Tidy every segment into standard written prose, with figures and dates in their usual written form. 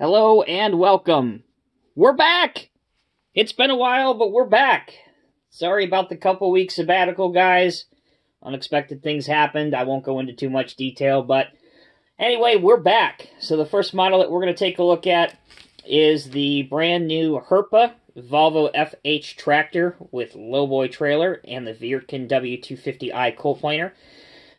Hello and welcome. We're back! It's been a while, but we're back. Sorry about the couple weeks sabbatical, guys. Unexpected things happened. I won't go into too much detail, but anyway, we're back. So the first model that we're going to take a look at is the brand new Herpa Volvo FH Tractor with LowBoy trailer and the Wirtgen W 250i coal planer.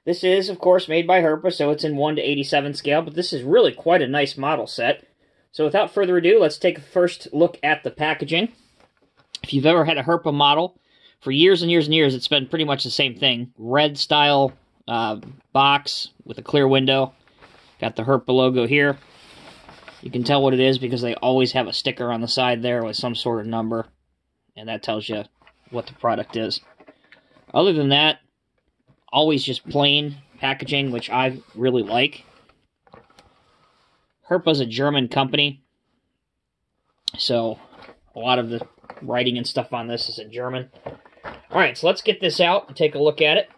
This is, of course, made by Herpa, so it's in 1:87 scale, but this is really quite a nice model set. So without further ado, let's take a first look at the packaging. If you've ever had a Herpa model, for years and years and years, it's been pretty much the same thing. Red style box with a clear window. Got the Herpa logo here. You can tell what it is because they always have a sticker on the side there with some sort of number, and that tells you what the product is. Other than that, always just plain packaging, which I really like. Herpa's a German company, so a lot of the writing and stuff on this is in German. Alright, so let's get this out and take a look at it.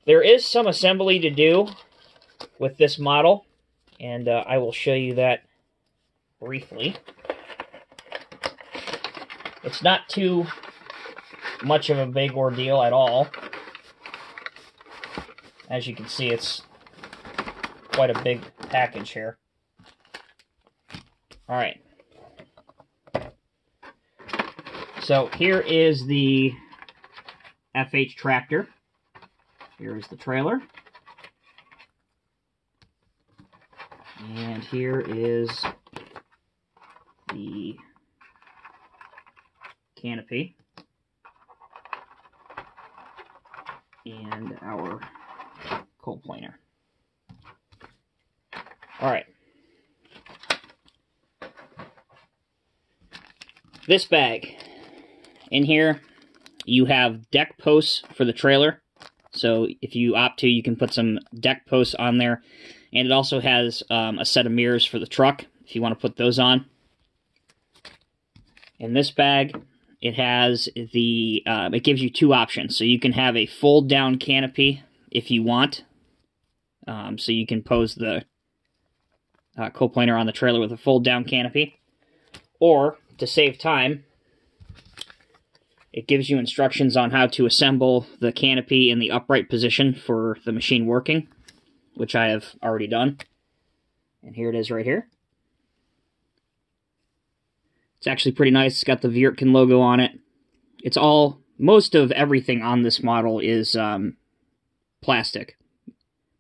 There is some assembly to do with this model, and I will show you that briefly. It's not too much of a big ordeal at all. As you can see, it's quite a big package here. Alright. So here is the FH Tractor. Here is the trailer. And here is the canopy. And our coal planer. Alright. This bag. In here, you have deck posts for the trailer. So if you opt to, you can put some deck posts on there. And it also has a set of mirrors for the truck, if you want to put those on. In this bag, it has the, it gives you two options. So you can have a fold-down canopy if you want. So you can pose the coal planer on the trailer with a fold-down canopy. Or, to save time, it gives you instructions on how to assemble the canopy in the upright position for the machine working, which I have already done. And here it is right here. It's actually pretty nice. It's got the Wirtgen logo on it. It's all, most of everything on this model is plastic,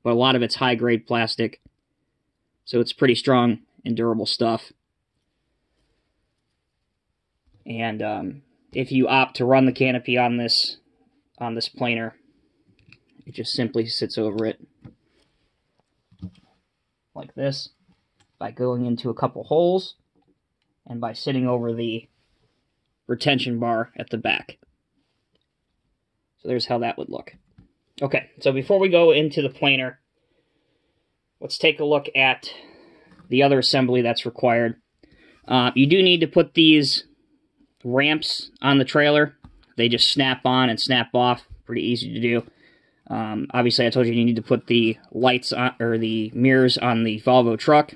but a lot of it's high-grade plastic, so it's pretty strong and durable stuff. And if you opt to run the canopy on this planer, it just simply sits over it like this by going into a couple holes and by sitting over the retention bar at the back. So there's how that would look. Okay, so before we go into the planer, let's take a look at the other assembly that's required. You do need to put these ramps on the trailer. They just snap on and snap off. Pretty easy to do. Obviously, I told you need to put the lights on, or the mirrors on the Volvo truck.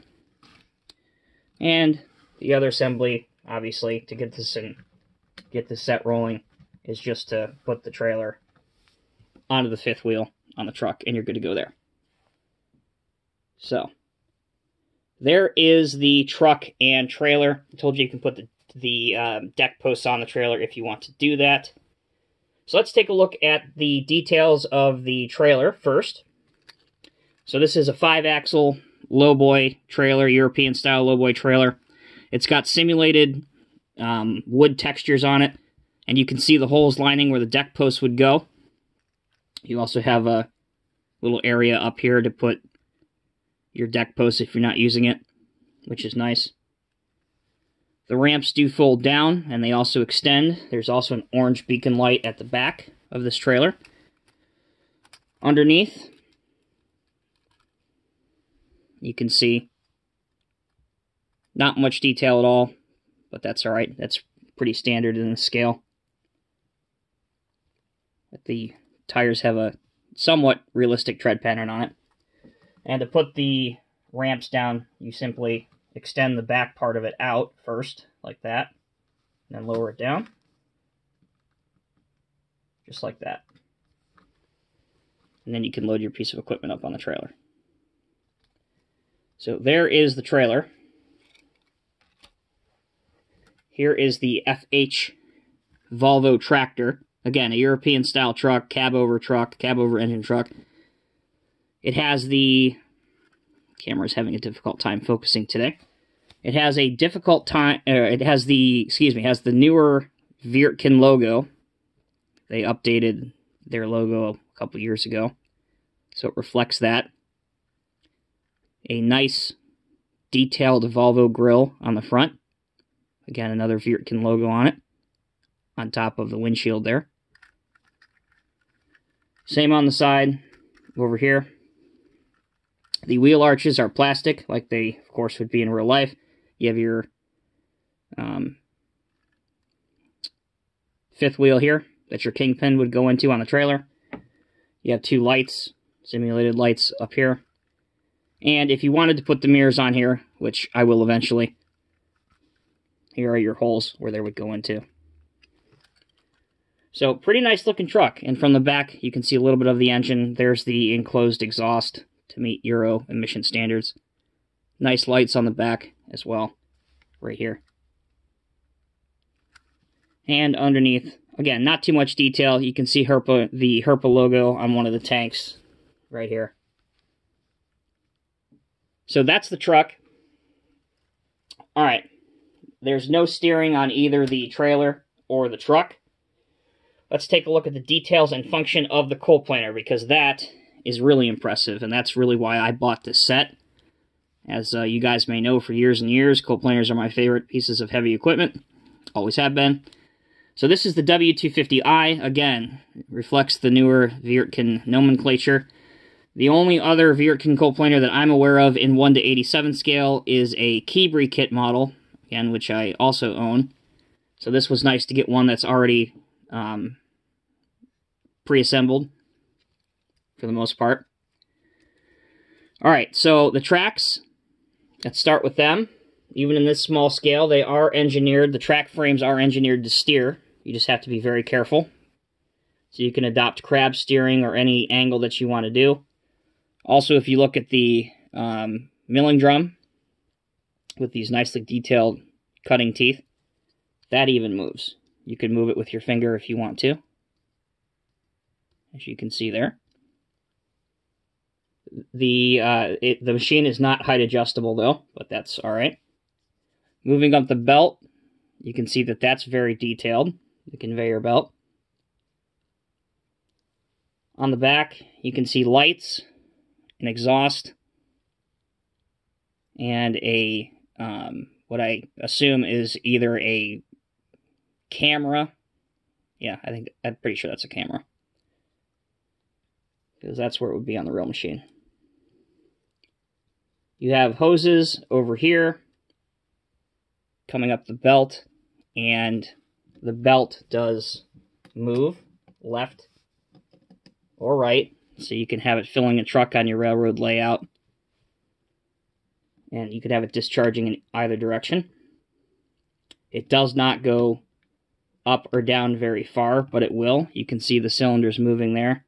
And the other assembly, obviously, to get this set rolling, is just to put the trailer onto the fifth wheel on the truck, and you're good to go there. So, there is the truck and trailer. I told you you can put the deck posts on the trailer if you want to do that. So let's take a look at the details of the trailer first. So this is a 5-axle LowBoy trailer, European-style LowBoy trailer. It's got simulated wood textures on it, and you can see the holes lining where the deck posts would go. You also have a little area up here to put your deck posts if you're not using it, which is nice. The ramps do fold down, and they also extend. There's also an orange beacon light at the back of this trailer. Underneath, you can see not much detail at all, but that's alright. That's pretty standard in the scale. The tires have a somewhat realistic tread pattern on it. And to put the ramps down, you simply extend the back part of it out first, like that, and then lower it down, just like that. And then you can load your piece of equipment up on the trailer. So there is the trailer. Here is the FH Volvo Tractor. Again, a European-style truck, cab-over engine truck. It has the... camera's having a difficult time focusing today. It has a difficult time... it has the newer Wirtgen logo. They updated their logo a couple years ago, so it reflects that. A nice detailed Volvo grille on the front. Again, another Wirtgen logo on it, on top of the windshield there. Same on the side, over here. The wheel arches are plastic, like they, of course, would be in real life. You have your fifth wheel here that your kingpin would go into on the trailer. You have two lights, simulated lights up here. And if you wanted to put the mirrors on here, which I will eventually, here are your holes where they would go into. So, pretty nice looking truck. And from the back, you can see a little bit of the engine. There's the enclosed exhaust to meet Euro emission standards. Nice lights on the back as well, right here. And underneath, again, not too much detail. You can see the Herpa logo on one of the tanks right here. So that's the truck. Alright, there's no steering on either the trailer or the truck. Let's take a look at the details and function of the coal planer, because that is really impressive, and that's really why I bought this set. As you guys may know, for years and years, coal planers are my favorite pieces of heavy equipment. Always have been. So this is the W250i. Again, reflects the newer Wirtgen nomenclature. The only other Wirtgen coal planer that I'm aware of in 1:87 scale is a Keebri kit model, again, which I also own. So this was nice to get one that's already pre-assembled, for the most part. Alright, so the tracks, let's start with them. Even in this small scale, they are engineered, the track frames are engineered to steer. You just have to be very careful. So you can adopt crab steering or any angle that you want to do. Also, if you look at the milling drum with these nicely detailed cutting teeth, that even moves. You can move it with your finger if you want to, as you can see there. The machine is not height adjustable though, but that's alright. Moving up the belt, you can see that that's very detailed, the conveyor belt. On the back, you can see lights, an exhaust, and a, what I assume is either a camera. Yeah, I'm pretty sure that's a camera, because that's where it would be on the real machine. You have hoses over here coming up the belt, and the belt does move left or right, so you can have it filling a truck on your railroad layout, and you could have it discharging in either direction. It does not go up or down very far, but it will. You can see the cylinders moving there.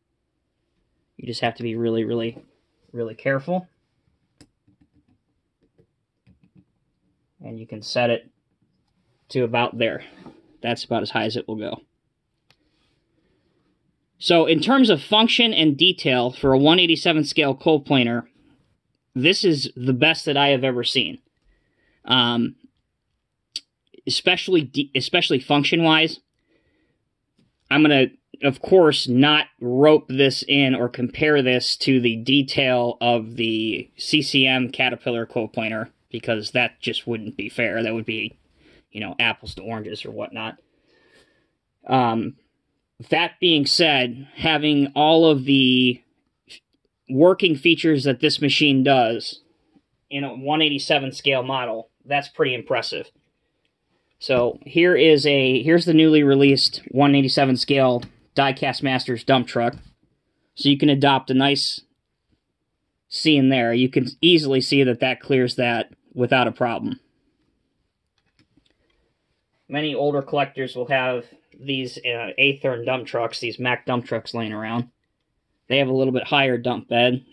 You just have to be really, really, really careful. And you can set it to about there. That's about as high as it will go. So in terms of function and detail for a 1/87 scale coal planer, this is the best that I have ever seen. Especially function-wise. I'm going to, of course, not rope this in or compare this to the detail of the CCM Caterpillar coal planer, because that just wouldn't be fair. That would be, you know, apples to oranges or whatnot. That being said, having all of the working features that this machine does in a 1/87 scale model, that's pretty impressive. So here's the newly released 1/87 scale Diecast Masters dump truck. So you can adopt a nice seeing there. You can easily see that that clears that without a problem. Many older collectors will have these Athearn dump trucks, these Mack dump trucks laying around. They have a little bit higher dump bed.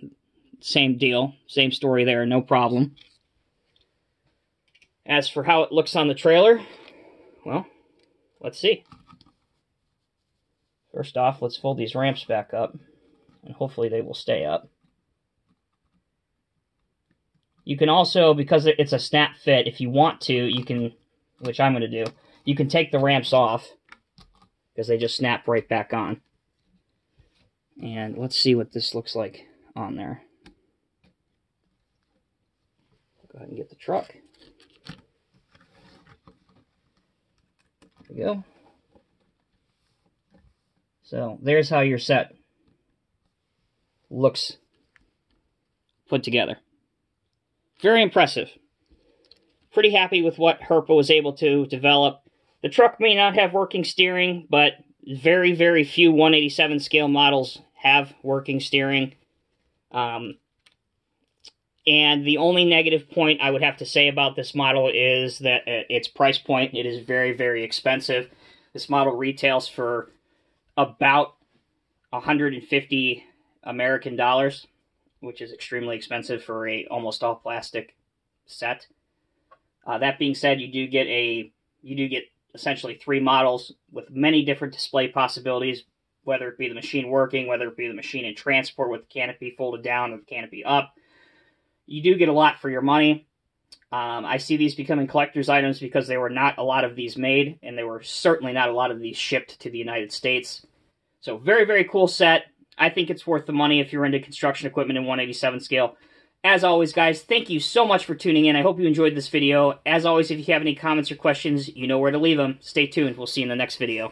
Same deal, same story there, no problem. As for how it looks on the trailer, well, let's see. First off, let's fold these ramps back up, and hopefully they will stay up. You can also, because it's a snap fit, if you want to, you can, which I'm going to do, you can take the ramps off, because they just snap right back on. And let's see what this looks like on there. Go ahead and get the truck. There we go. So there's how your set looks put together. Very impressive. Pretty happy with what Herpa was able to develop. The truck may not have working steering, but very, very few 187 scale models have working steering. And the only negative point I would have to say about this model is that its price point. It is very, very expensive. This model retails for about 150 American dollars, which is extremely expensive for a almost all plastic set. That being said, you do get essentially 3 models with many different display possibilities, whether it be the machine working, whether it be the machine in transport with the canopy folded down or the canopy up. You do get a lot for your money. I see these becoming collector's items because there were not a lot of these made, and there were certainly not a lot of these shipped to the United States. So very, very cool set. I think it's worth the money if you're into construction equipment in 187 scale. As always, guys, thank you so much for tuning in. I hope you enjoyed this video. As always, if you have any comments or questions, you know where to leave them. Stay tuned. We'll see you in the next video.